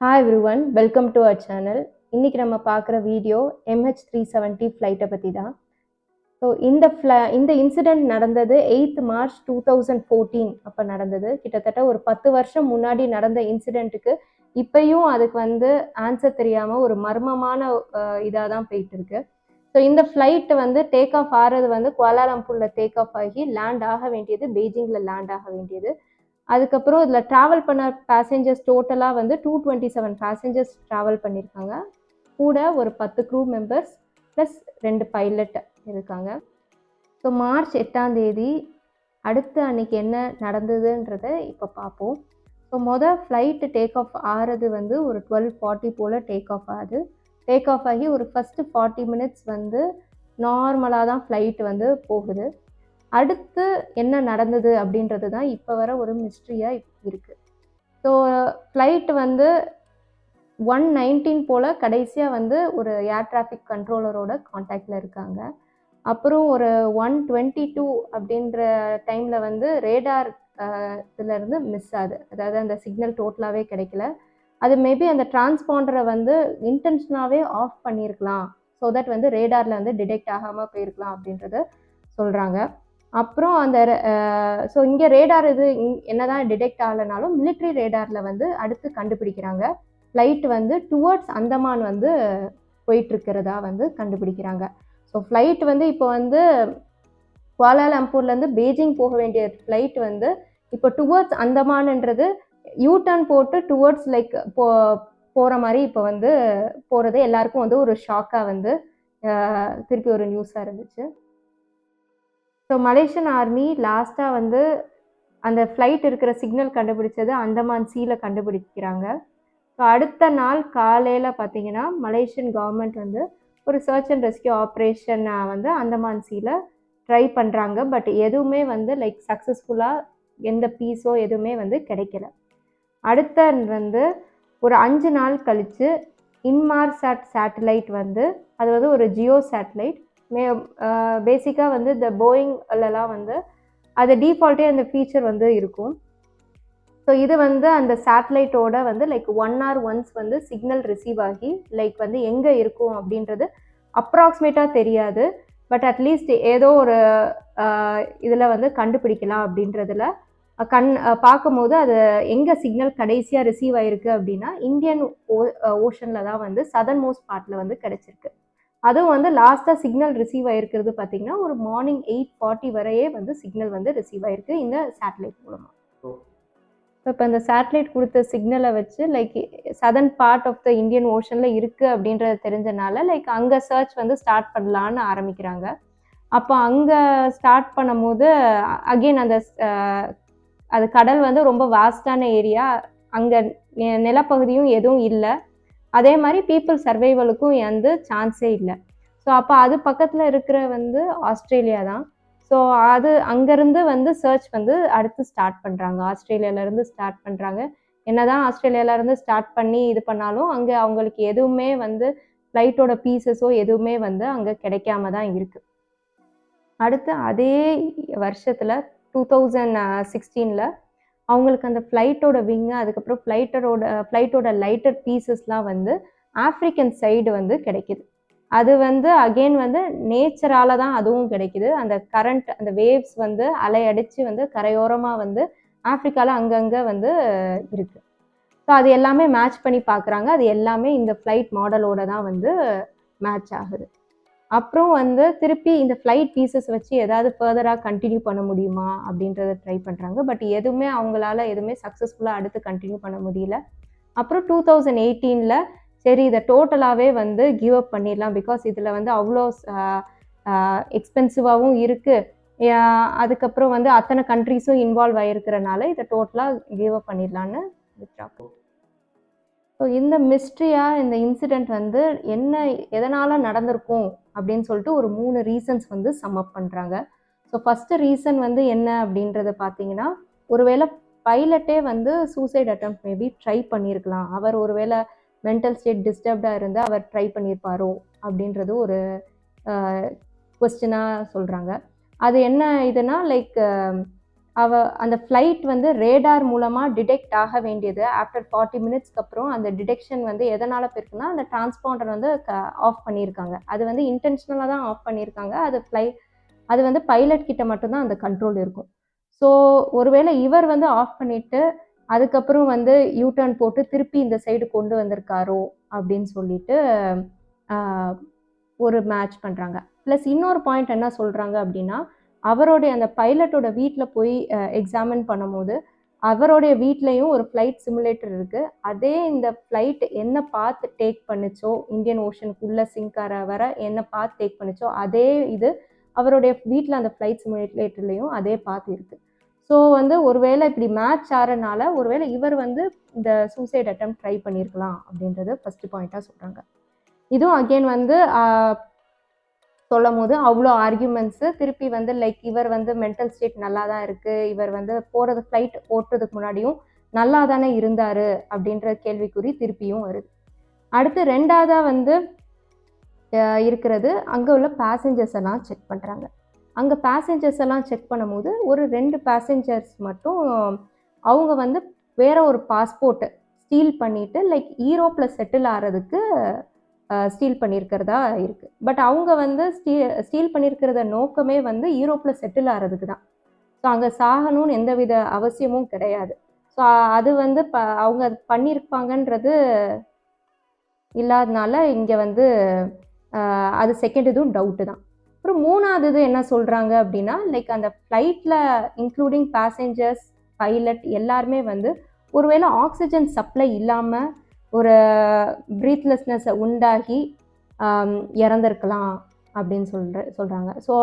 Hi everyone, welcome to our channel. இன்னைக்கு நம்ம பார்க்குற வீடியோ MH370 ஃப்ளைட்டை பற்றி தான். ஸோ இந்த இன்சிடெண்ட் நடந்தது 8th March 2014 அப்போ நடந்தது. கிட்டத்தட்ட ஒரு 10 வருஷம் முன்னாடி நடந்த இன்சிடெண்ட்டுக்கு இப்பயும் அதுக்கு ஆன்சர் தெரியாமல் ஒரு மர்மமான இதாக தான் போயிட்டு இருக்கு. ஸோ இந்த ஃப்ளைட் டேக் ஆஃப் ஆகிறது குவாலாலம்பூரில் டேக் ஆஃப் ஆகி லேண்ட் ஆக வேண்டியது பெய்ஜிங்கில் லேண்ட் ஆக வேண்டியது. அதுக்கப்புறம் இதில் ட்ராவல் பண்ண பேசஞ்சர்ஸ் டோட்டலாக 227 பேசஞ்சர்ஸ் ட்ராவல் பண்ணியிருக்காங்க. கூட ஒரு 10 க்ரூ மெம்பர்ஸ் ப்ளஸ் 2 பைலட் இருக்காங்க. ஸோ March 8 அடுத்து அன்னைக்கு என்ன நடந்ததுன்றதை இப்போ பார்ப்போம். ஸோ ஃப்ளைட்டு டேக் ஆஃப் ஆகிறது ஒரு 12:40 போல் டேக் ஆஃப் ஆகுது. டேக் ஆஃப் ஆகி ஒரு ஃபஸ்ட்டு 40 மினிட்ஸ் நார்மலாக தான் ஃப்ளைட்டு போகுது. அடுத்து என்ன நடந்தது அப்படின்றது தான் இப்போ வர ஒரு மிஸ்ட்ரியாக இருக்குது. ஸோ ஃப்ளைட் 119 போல் கடைசியாக ஒரு ஏர் டிராஃபிக் கண்ட்ரோலரோட காண்டாக்டில் இருக்காங்க. அப்புறம் ஒரு 122 அப்படின்ற டைமில் ரேடார் இதுலேருந்து மிஸ் ஆகுது. அதாவது அந்த சிக்னல் டோட்டலாகவே கிடைக்கல. அது மேபி அந்த டிரான்ஸ்பாண்டரை இன்டென்ஷனாகவே ஆஃப் பண்ணியிருக்கலாம். ஸோ தட் ரேடாரில் டிடெக்ட் ஆகாமல் போயிருக்கலாம் அப்படின்றத சொல்கிறாங்க. அப்புறம் அந்த ஸோ இங்கே ரேடார் இது என்னதான் டிடெக்ட் ஆகலைனாலும் மிலிட்ரி ரேடாரில் அடுத்து கண்டுபிடிக்கிறாங்க. ஃப்ளைட் டுவர்ட்ஸ் அந்தமான் போயிட்டுருக்கிறதா கண்டுபிடிக்கிறாங்க. ஸோ ஃப்ளைட் இப்போ குவாலாலம்பூர்லேருந்து பெய்ஜிங் போக வேண்டிய ஃப்ளைட் இப்போ டுவர்ட்ஸ் அந்தமான்ன்றது யூடர்ன் போட்டு டுவர்ட்ஸ் லைக் போகிற மாதிரி இப்போ போகிறது எல்லாருக்கும் ஒரு ஷாக்காக திருப்பி ஒரு நியூஸாக இருந்துச்சு. ஸோ மலேசியன் ஆர்மி லாஸ்ட்டாக அந்த ஃப்ளைட் இருக்கிற சிக்னல் கண்டுபிடிச்சது அந்தமான் சீல கண்டுபிடிக்கிறாங்க. ஸோ அடுத்த நாள் காலையில் பார்த்தீங்கன்னா மலேசியன் கவர்மெண்ட் ஒரு search and rescue operation Andaman சீல ட்ரை பண்ணுறாங்க. பட் எதுவுமே லைக் சக்ஸஸ்ஃபுல்லாக எந்த பீஸோ எதுவுமே கிடைக்கல. அடுத்த ஒரு 5 நாள் கழித்து இன்மார்சாட் சேட்டலைட் அது ஒரு ஜியோ சேட்டலைட் பேசிக்காக இந்த போயிங்லலாம் அது டிஃபால்ட்டே அந்த ஃபீச்சர் இருக்கும். ஸோ இது அந்த சேட்டலைட்டோட like 1 hour once signal receive ஆகி லைக் எங்கே இருக்கும் அப்படின்றது அப்ராக்சிமேட்டாக தெரியாது. பட் அட்லீஸ்ட் ஏதோ ஒரு இதில் கண்டுபிடிக்கலாம் அப்படின்றதுல பார்க்கும்போது அது எங்கே சிக்னல் கடைசியாக ரிசீவ் ஆகிருக்கு அப்படின்னா இந்தியன் ஓஷனில் தான் சதர்ன் மோஸ்ட் பார்ட்டில் கிடச்சிருக்கு. அதுவும் லாஸ்ட்டாக சிக்னல் ரிசீவ் ஆகிருக்கிறது பார்த்தீங்கன்னா ஒரு மார்னிங் 8:40 வரையே சிக்னல் ரிசீவ் ஆகிருக்கு இந்த சேட்டலைட் மூலமாக. இப்போ இந்த சேட்டலைட் கொடுத்த சிக்னலை வச்சு like southern part of the Indian ஓஷனில் இருக்குது அப்படின்றது தெரிஞ்சனால லைக் அங்கே சர்ச் ஸ்டார்ட் பண்ணலான்னு ஆரம்பிக்கிறாங்க. அப்போ அங்கே ஸ்டார்ட் பண்ணும்போது அகெயின் அந்த அது கடல் ரொம்ப வாஸ்டான ஏரியா, அங்கே நிலப்பகுதியும் எதுவும் இல்லை. அதே மாதிரி பீப்புள் சர்வைவலுக்கும் சான்ஸே இல்லை. ஸோ அப்போ அது பக்கத்தில் இருக்கிற ஆஸ்திரேலியா தான். ஸோ அது அங்கேருந்து சர்ச் அடுத்து ஸ்டார்ட் பண்ணுறாங்க. ஆஸ்திரேலியாவிலேருந்து ஸ்டார்ட் பண்ணுறாங்க. என்னதான் ஆஸ்திரேலியாவிலேருந்து ஸ்டார்ட் பண்ணி இது பண்ணாலும் அங்கே அவங்களுக்கு எதுவுமே ஃப்ளைட்டோட பீசஸோ எதுவுமே அங்கே கிடைக்காம தான் இருக்குது. அடுத்து அதே வருஷத்தில் 2016 அவங்களுக்கு அந்த ஃப்ளைட்டோட விங்கு அதுக்கப்புறம் ஃப்ளைட்டோட லைட்டர் பீசஸ்லாம் ஆஃப்ரிக்கன் சைடு கிடைக்குது. அது அகெயின் நேச்சரால தான் அதுவும் கிடைக்குது. அந்த கரண்ட் அந்த வேவ்ஸ் அலையடிச்சு கரையோரமாக ஆஃப்ரிக்காவில் அங்கங்கே இருக்குது. ஸோ அது எல்லாமே மேட்ச் பண்ணி பார்க்குறாங்க. அது எல்லாமே இந்த ஃப்ளைட் மாடலோட தான் மேட்ச் ஆகுது. அப்புறம் திருப்பி இந்த ஃப்ளைட் பீசஸ் வச்சு ஏதாவது ஃபர்தராக கண்டினியூ பண்ண முடியுமா அப்படின்றத ட்ரை பண்ணுறாங்க. பட் எதுவுமே அவங்களால எதுவுமே சக்ஸஸ்ஃபுல்லாக அடுத்து கண்டினியூ பண்ண முடியல. அப்புறம் 2018 சரி இதை டோட்டலாகவே கிவ் அப் பண்ணிடலாம். பிகாஸ் இதில் அவ்வளோ எக்ஸ்பென்சிவாகவும் இருக்குது. அதுக்கப்புறம் அத்தனை கண்ட்ரீஸும் இன்வால்வ் ஆகிருக்கிறனால இதை டோட்டலாக கிவ் அப் பண்ணிடலான்னு விட்டுறாப்போம். ஸோ இந்த மிஸ்ட்ரியாக இந்த இன்சிடெண்ட் என்ன எதனால் நடந்திருக்கும் அப்படின்னு சொல்லிட்டு ஒரு 3 ரீசன்ஸ் சம் அப் பண்ணுறாங்க. ஸோ ஃபஸ்ட்டு ரீசன் என்ன அப்படின்றத பார்த்தீங்கன்னா, ஒருவேளை பைலட்டே சூசைட் அட்டெம்ப்ட் மேபி ட்ரை பண்ணியிருக்கலாம். அவர் ஒருவேளை மென்டல் ஸ்டேட் டிஸ்டர்ப்டாக இருந்து அவர் ட்ரை பண்ணியிருப்பாரோ அப்படின்றது ஒரு கொஸ்டினாக சொல்கிறாங்க. அது என்ன இதுனா லைக் அந்த ஃப்ளைட் வந்து ரேடார் மூலமாக டிடெக்ட் ஆக வேண்டியது ஆஃப்டர் 40 மினிட்ஸ்க்கு அப்புறம் அந்த டிடெக்ஷன் வந்து எதனால் போயிருக்குன்னா அந்த டிரான்ஸ்பாண்டர் வந்து ஆஃப் பண்ணியிருக்காங்க. அது வந்து இன்டென்ஷனலாக தான் ஆஃப் பண்ணியிருக்காங்க. அது வந்து பைலட் கிட்ட மட்டும்தான் அந்த கண்ட்ரோல் இருக்கும். ஸோ ஒருவேளை இவர் வந்து ஆஃப் பண்ணிட்டு அதுக்கப்புறம் வந்து யூடர்ன் போட்டு திருப்பி இந்த சைடு கொண்டு வந்திருக்காரோ அப்படின்னு சொல்லிட்டு ஒரு மேட்ச் பண்ணுறாங்க. ப்ளஸ் இன்னொரு பாயிண்ட் என்ன சொல்கிறாங்க அப்படின்னா, அவருடைய அந்த பைலட்டோட வீட்டில் போய் எக்ஸாமின் பண்ணும்போது அவருடைய வீட்லேயும் ஒரு ஃப்ளைட் சிமுலேட்டர் இருக்குது. அதே இந்த ஃப்ளைட் என்ன பாத் டேக் பண்ணுச்சோ, இந்தியன் ஓஷனுக்குள்ளே சிங்க் ஆகிற வர என்ன பாத் டேக் பண்ணுச்சோ அதே இது அவருடைய வீட்டில் அந்த ஃப்ளைட் சிமுலேட்டர்லேயும் அதே பாத் இருக்குது. ஸோ வந்து ஒருவேளை இப்படி மேட்ச் ஆகிறனால ஒருவேளை இவர் வந்து இந்த சூசைட் அட்டெம்ப்ட் ட்ரை பண்ணியிருக்கலாம் அப்படின்றது ஃபஸ்ட்டு பாயிண்ட்டாக சொல்கிறாங்க. இதுவும் அகெயின் வந்து சொல்லும் போது அவ்வளோ ஆர்கியூமெண்ட்ஸு திருப்பி வந்து லைக் இவர் வந்து மென்டல் ஸ்டேட் நல்லா தான் இருக்குது, இவர் வந்து போகிறது ஃப்ளைட் ஓட்டுறதுக்கு முன்னாடியும் நல்லா தானே இருந்தார் அப்படின்ற கேள்விக்குறி திருப்பியும் வருது. அடுத்து ரெண்டாவதாக வந்து இருக்கிறது அங்கே உள்ள பேசஞ்சர்ஸ் எல்லாம் செக் பண்ணுறாங்க. அங்கே பேசஞ்சர்ஸ் எல்லாம் செக் பண்ணும்போது ஒரு 2 பேசஞ்சர்ஸ் மட்டும் அவங்க வந்து வேற ஒரு பாஸ்போர்ட்டு ஸ்டீல் பண்ணிவிட்டு லைக் ஈரோப்பில் செட்டில் ஆகிறதுக்கு ஸ்டீல் பண்ணியிருக்கிறதா இருக்குது. பட் அவங்க வந்து ஸ்டீல் பண்ணியிருக்கிறத நோக்கமே வந்து யூரோப்பில் செட்டில் ஆகிறதுக்கு தான். ஸோ அங்கே சாகணும்னு எந்தவித அவசியமும் கிடையாது. ஸோ அது வந்து அவங்க பண்ணியிருப்பாங்கன்றது இல்லாதனால இங்கே வந்து அது செகண்ட் இதுவும் டவுட்டு தான். அப்புறம் மூணாவது இது என்ன சொல்கிறாங்க அப்படின்னா லைக் அந்த ஃப்ளைட்டில் இன்க்ளூடிங் பேசஞ்சர்ஸ் பைலட் எல்லாருமே வந்து ஒருவேளை ஆக்சிஜன் சப்ளை இல்லாமல் ஒரு ப்ரீத்லெஸ்னஸை உண்டாகி இறந்துருக்கலாம் அப்படின்னு சொல்கிறாங்க. ஸோ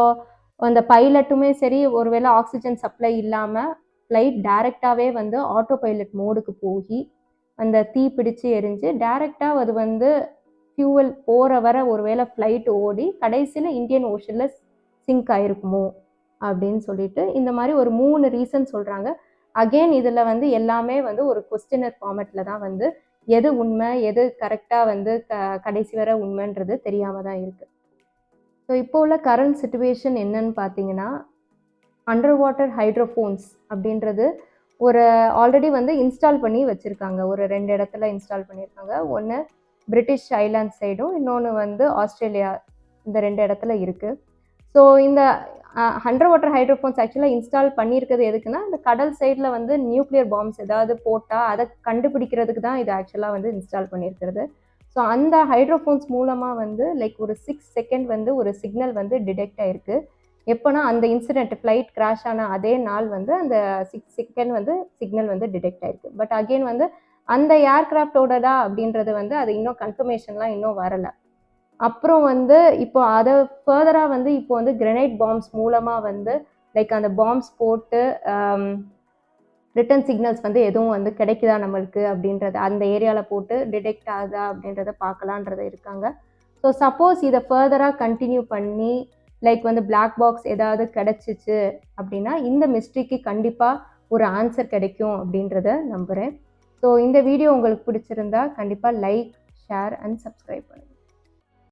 அந்த பைலட்டுமே சரி ஒருவேளை ஆக்சிஜன் சப்ளை இல்லாமல் ஃப்ளைட் டைரெக்டாகவே வந்து ஆட்டோ பைலட் மோடுக்கு போய் அந்த தீ பிடிச்சு எரிஞ்சு டைரெக்டாக அது வந்து ஃபியூவல் போகிற வர ஒருவேளை ஃப்ளைட் ஓடி கடைசியில் இந்தியன் ஓஷனில் சிங்க் ஆகிருக்குமோ அப்படின்னு சொல்லிட்டு இந்த மாதிரி ஒரு 3 ரீசன் சொல்கிறாங்க. அகெயின் இதில் வந்து எல்லாமே வந்து ஒரு கொஸ்டினர் ஃபார்மேட்டில் தான் வந்து எது உண்மை எது கரெக்டாக வந்து கடைசி வர உண்மைன்றது தெரியாமல் தான் இருக்குது. ஸோ இப்போ உள்ள கரண்ட் சிச்சுவேஷன் என்னன்னு பார்த்தீங்கன்னா அண்டர் வாட்டர் ஹைட்ரோஃபோன்ஸ் அப்படின்றது ஒரு ஆல்ரெடி வந்து இன்ஸ்டால் பண்ணி வச்சுருக்காங்க. ஒரு 2 இடத்துல இன்ஸ்டால் பண்ணியிருக்காங்க. ஒன்று பிரிட்டிஷ் ஐலாண்ட் சைடும் இன்னொன்று வந்து ஆஸ்திரேலியா, இந்த 2 இடத்துல இருக்குது. ஸோ இந்த அண்டர் வாட்டர் ஹைட்ரோஃபோன்ஸ் ஆக்சுவலாக இன்ஸ்டால் பண்ணியிருக்கிறது எதுக்குன்னா இந்த கடல் சைடில் வந்து நியூக்ளியர் பாம்ஸ் ஏதாவது போட்டால் அதை கண்டுபிடிக்கிறதுக்கு தான் இது ஆக்சுவலாக வந்து இன்ஸ்டால் பண்ணியிருக்கிறது. ஸோ அந்த ஹைட்ரோஃபோன்ஸ் மூலமாக வந்து லைக் ஒரு 6 செகண்ட் வந்து ஒரு சிக்னல் வந்து டிடெக்ட் ஆகிருக்கு. எப்போனா அந்த இன்சிடென்ட் ஃப்ளைட் கிராஷ் ஆன அதே நாள் வந்து அந்த 6 செகண்ட் வந்து சிக்னல் வந்து டிடெக்ட் ஆகிருக்கு. பட் அகெயின் வந்து அந்த ஏர்கிராஃப்டோடதா அப்படின்றது வந்து அது இன்னும் கன்ஃபர்மேஷன்லாம் இன்னும் வரலை. அப்புறம் வந்து இப்போ அதை ஃபர்தராக வந்து இப்போ வந்து கிரெனைட் பாம்ஸ் மூலமாக வந்து லைக் அந்த பாம்ஸ் போட்டு ரிட்டன் சிக்னல்ஸ் வந்து எதுவும் வந்து கிடைக்குதா நம்மளுக்கு அப்படின்றது அந்த ஏரியாவில் போட்டு டிடெக்ட் ஆகுதா அப்படின்றத பார்க்கலான்றது இருக்காங்க. ஸோ சப்போஸ் இதை ஃபர்தராக கண்டினியூ பண்ணி லைக் வந்து பிளாக் பாக்ஸ் ஏதாவது கிடைச்சிச்சு அப்படின்னா இந்த மிஸ்ட்ரிக்கு கண்டிப்பாக ஒரு ஆன்சர் கிடைக்கும் அப்படின்றத நம்புகிறேன். ஸோ இந்த வீடியோ உங்களுக்கு பிடிச்சிருந்தா கண்டிப்பாக லைக், ஷேர் அண்ட் சப்ஸ்கிரைப் பண்ணுங்கள்.